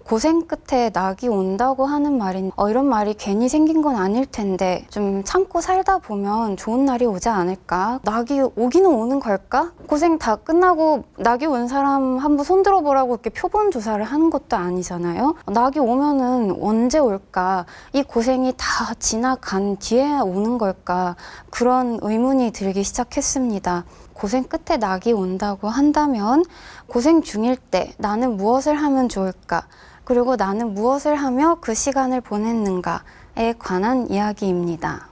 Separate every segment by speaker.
Speaker 1: 고생 끝에 낙이 온다고 하는 말인 이런 말이 괜히 생긴 건 아닐 텐데 좀 참고 살다 보면 좋은 날이 오지 않을까? 낙이 오기는 오는 걸까? 고생 다 끝나고 낙이 온 사람 한번 손들어 보라고 이렇게 표본 조사를 하는 것도 아니잖아요. 낙이 오면은 언제 올까? 이 고생이 다 지나간 뒤에 오는 걸까? 그런 의문이 들기 시작했습니다. 고생 끝에 낙이 온다고 한다면 고생 중일 때 나는 무엇을 하면 좋을까? 그리고 나는 무엇을 하며 그 시간을 보냈는가에 관한 이야기입니다.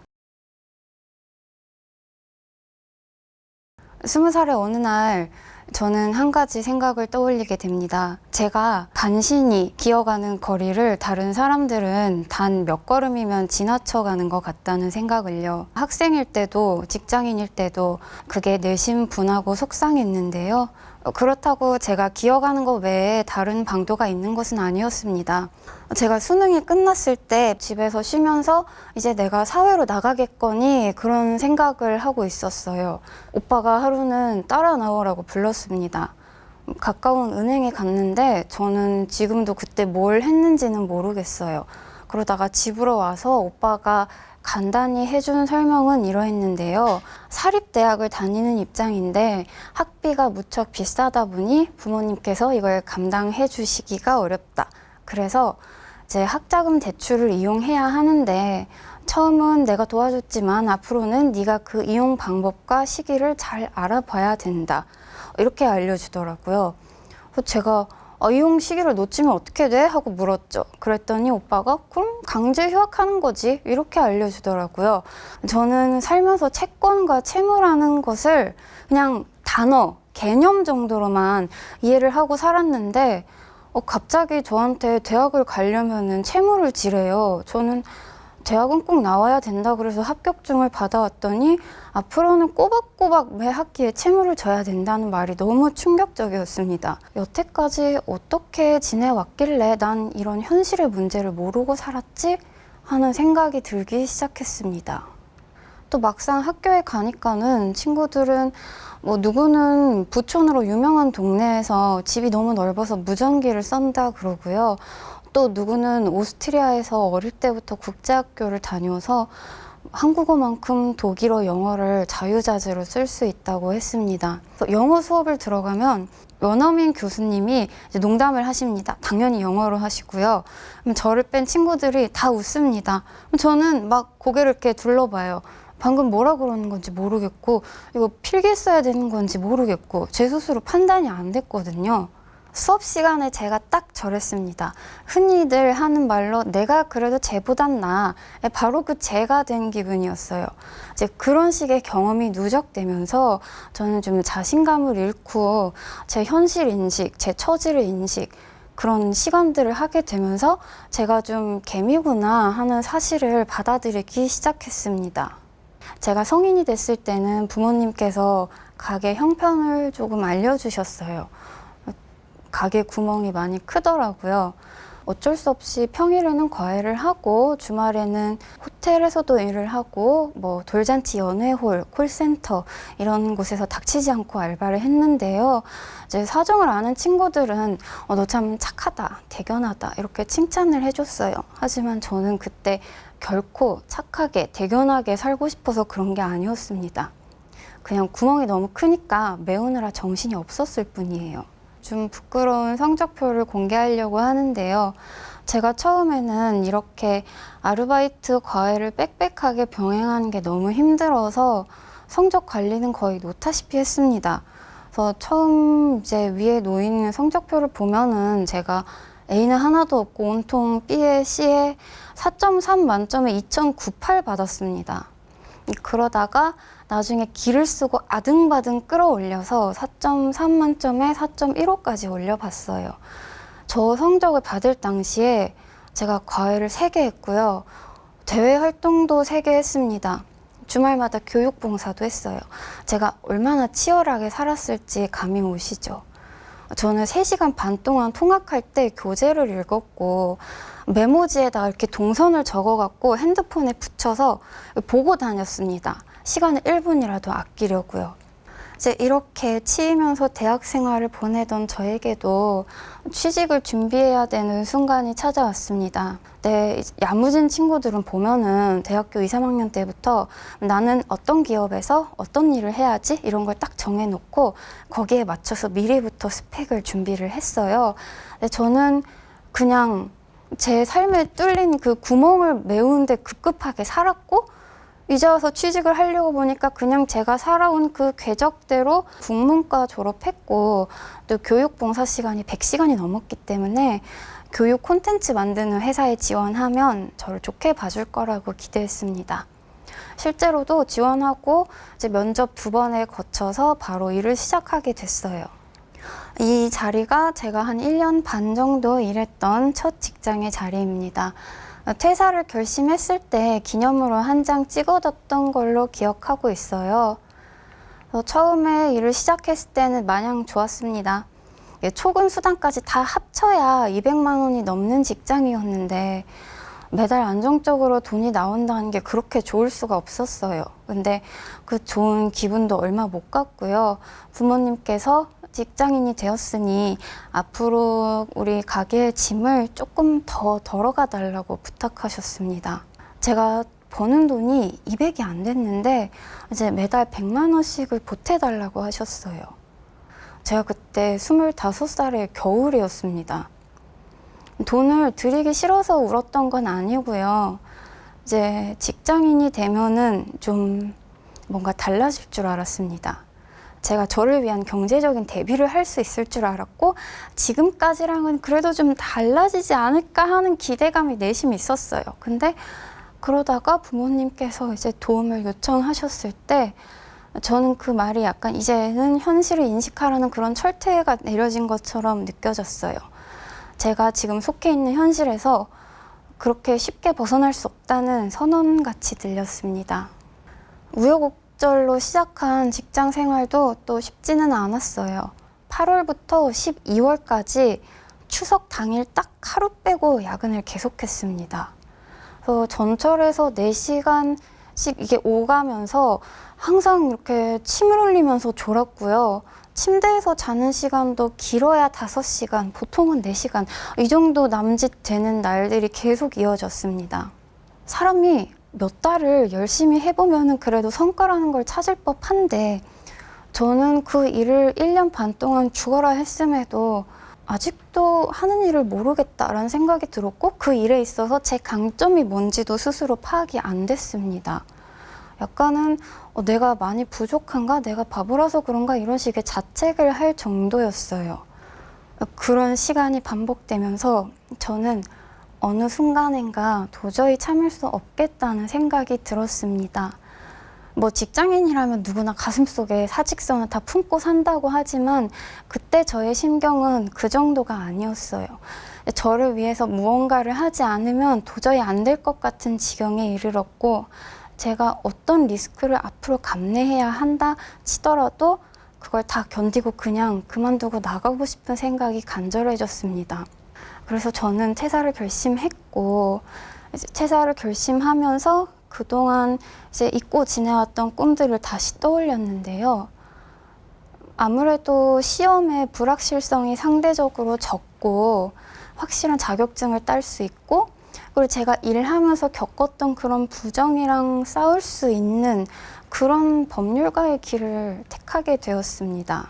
Speaker 1: 20살의 어느 날 저는 한 가지 생각을 떠올리게 됩니다. 제가 간신히 기어가는 거리를 다른 사람들은 단 몇 걸음이면 지나쳐가는 것 같다는 생각을요. 학생일 때도 직장인일 때도 그게 내심 분하고 속상했는데요. 그렇다고 제가 기어가는 것 외에 다른 방도가 있는 것은 아니었습니다. 제가 수능이 끝났을 때 집에서 쉬면서 이제 내가 사회로 나가겠거니 그런 생각을 하고 있었어요. 오빠가 하루는 따라 나오라고 불렀습니다. 가까운 은행에 갔는데 저는 지금도 그때 뭘 했는지는 모르겠어요. 그러다가 집으로 와서 오빠가 간단히 해준 설명은 이러했는데요. 사립대학을 다니는 입장인데 학비가 무척 비싸다 보니 부모님께서 이걸 감당해 주시기가 어렵다. 그래서 이제 학자금 대출을 이용해야 하는데 처음은 내가 도와줬지만 앞으로는 네가 그 이용 방법과 시기를 잘 알아봐야 된다. 이렇게 알려주더라고요. 그래서 제가 이용 시기를 놓치면 어떻게 돼? 하고 물었죠. 그랬더니 오빠가 그럼 강제 휴학하는 거지. 이렇게 알려주더라고요. 저는 살면서 채권과 채무라는 것을 그냥 단어, 개념 정도로만 이해를 하고 살았는데 갑자기 저한테 대학을 가려면은 채무를 지래요. 저는 대학은 꼭 나와야 된다 그래서 합격증을 받아왔더니 앞으로는 꼬박꼬박 매 학기에 채무를 져야 된다는 말이 너무 충격적이었습니다. 여태까지 어떻게 지내왔길래 난 이런 현실의 문제를 모르고 살았지? 하는 생각이 들기 시작했습니다. 또 막상 학교에 가니까는 친구들은 누구는 부촌으로 유명한 동네에서 집이 너무 넓어서 무전기를 썬다 그러고요. 또 누구는 오스트리아에서 어릴 때부터 국제학교를 다녀서 한국어만큼 독일어, 영어를 자유자재로 쓸 수 있다고 했습니다. 영어 수업을 들어가면 원어민 교수님이 이제 농담을 하십니다. 당연히 영어로 하시고요. 그럼 저를 뺀 친구들이 다 웃습니다. 저는 막 고개를 이렇게 둘러봐요. 방금 뭐라 그러는 건지 모르겠고 이거 필기 써야 되는 건지 모르겠고 제 스스로 판단이 안 됐거든요. 수업 시간에 제가 딱 저랬습니다. 흔히들 하는 말로 내가 그래도 쟤보단 나아. 바로 그 쟤가 된 기분이었어요. 이제 그런 식의 경험이 누적되면서 저는 좀 자신감을 잃고 제 현실 인식, 제 처지를 인식 그런 시간들을 하게 되면서 제가 좀 개미구나 하는 사실을 받아들이기 시작했습니다. 제가 성인이 됐을 때는 부모님께서 가게 형편을 조금 알려주셨어요. 가게 구멍이 많이 크더라고요. 어쩔 수 없이 평일에는 과외를 하고 주말에는 호텔에서도 일을 하고 돌잔치 연회홀, 콜센터 이런 곳에서 닥치지 않고 알바를 했는데요. 이제 사정을 아는 친구들은 너 참 착하다, 대견하다 이렇게 칭찬을 해줬어요. 하지만 저는 그때 결코 착하게, 대견하게 살고 싶어서 그런 게 아니었습니다. 그냥 구멍이 너무 크니까 메우느라 정신이 없었을 뿐이에요. 좀 부끄러운 성적표를 공개하려고 하는데요. 제가 처음에는 이렇게 아르바이트 과외를 빽빽하게 병행하는 게 너무 힘들어서 성적 관리는 거의 놓다시피 했습니다. 그래서 처음 이제 위에 놓인 성적표를 보면은 제가 A는 하나도 없고 온통 B에 C에 4.3 만점에 2.98 받았습니다. 그러다가 나중에 기를 쓰고 아등바등 끌어올려서 4.3 만점에 4.15까지 올려봤어요. 저 성적을 받을 당시에 제가 과외를 3개 했고요. 대외 활동도 3개 했습니다. 주말마다 교육봉사도 했어요. 제가 얼마나 치열하게 살았을지 감이 오시죠? 저는 3시간 반 동안 통학할 때 교재를 읽었고 메모지에다 이렇게 동선을 적어갖고 핸드폰에 붙여서 보고 다녔습니다. 시간을 1분이라도 아끼려고요. 이제 이렇게 치이면서 대학 생활을 보내던 저에게도 취직을 준비해야 되는 순간이 찾아왔습니다. 네, 야무진 친구들은 보면은 대학교 2, 3학년 때부터 나는 어떤 기업에서 어떤 일을 해야지 이런 걸 딱 정해놓고 거기에 맞춰서 미리부터 스펙을 준비를 했어요. 근데 저는 그냥 제 삶에 뚫린 그 구멍을 메우는데 급급하게 살았고 이제 와서 취직을 하려고 보니까 그냥 제가 살아온 그 궤적대로 국문과 졸업했고 또 교육봉사 시간이 100시간이 넘었기 때문에 교육 콘텐츠 만드는 회사에 지원하면 저를 좋게 봐줄 거라고 기대했습니다. 실제로도 지원하고 이제 면접 2번에 거쳐서 바로 일을 시작하게 됐어요. 이 자리가 제가 한 1년 반 정도 일했던 첫 직장의 자리입니다. 퇴사를 결심했을 때 기념으로 한 장 찍어뒀던 걸로 기억하고 있어요. 처음에 일을 시작했을 때는 마냥 좋았습니다. 초근 수당까지 다 합쳐야 200만 원이 넘는 직장이었는데 매달 안정적으로 돈이 나온다는 게 그렇게 좋을 수가 없었어요. 근데 그 좋은 기분도 얼마 못 갔고요. 부모님께서 직장인이 되었으니 앞으로 우리 가게의 짐을 조금 더 덜어가 달라고 부탁하셨습니다. 제가 버는 돈이 200이 안 됐는데 이제 매달 100만 원씩을 보태달라고 하셨어요. 제가 그때 25살의 겨울이었습니다. 돈을 드리기 싫어서 울었던 건 아니고요. 이제 직장인이 되면은 좀 뭔가 달라질 줄 알았습니다. 제가 저를 위한 경제적인 대비를 할 수 있을 줄 알았고 지금까지랑은 그래도 좀 달라지지 않을까 하는 기대감이 내심 있었어요. 근데 그러다가 부모님께서 이제 도움을 요청하셨을 때 저는 그 말이 약간 이제는 현실을 인식하라는 그런 철퇴가 내려진 것처럼 느껴졌어요. 제가 지금 속해 있는 현실에서 그렇게 쉽게 벗어날 수 없다는 선언같이 들렸습니다. 우여곡절로 시작한 직장 생활도 또 쉽지는 않았어요. 8월부터 12월까지 추석 당일 딱 하루 빼고 야근을 계속했습니다. 그래서 전철에서 4시간씩 이게 오가면서 항상 이렇게 침을 흘리면서 졸았고요. 침대에서 자는 시간도 길어야 5시간, 보통은 4시간 이 정도 남짓되는 날들이 계속 이어졌습니다. 사람이 몇 달을 열심히 해보면 그래도 성과라는 걸 찾을 법한데 저는 그 일을 1년 반 동안 죽어라 했음에도 아직도 하는 일을 모르겠다라는 생각이 들었고 그 일에 있어서 제 강점이 뭔지도 스스로 파악이 안 됐습니다. 약간은 내가 많이 부족한가? 내가 바보라서 그런가? 이런 식의 자책을 할 정도였어요. 그런 시간이 반복되면서 저는 어느 순간인가 도저히 참을 수 없겠다는 생각이 들었습니다. 뭐 직장인이라면 누구나 가슴속에 사직서는 다 품고 산다고 하지만 그때 저의 심경은 그 정도가 아니었어요. 저를 위해서 무언가를 하지 않으면 도저히 안 될 것 같은 지경에 이르렀고 제가 어떤 리스크를 앞으로 감내해야 한다 치더라도 그걸 다 견디고 그냥 그만두고 나가고 싶은 생각이 간절해졌습니다. 그래서 저는 퇴사를 결심했고 이제 퇴사를 결심하면서 그동안 이제 잊고 지내왔던 꿈들을 다시 떠올렸는데요. 아무래도 시험의 불확실성이 상대적으로 적고 확실한 자격증을 딸 수 있고 그리고 제가 일하면서 겪었던 그런 부정이랑 싸울 수 있는 그런 법률가의 길을 택하게 되었습니다.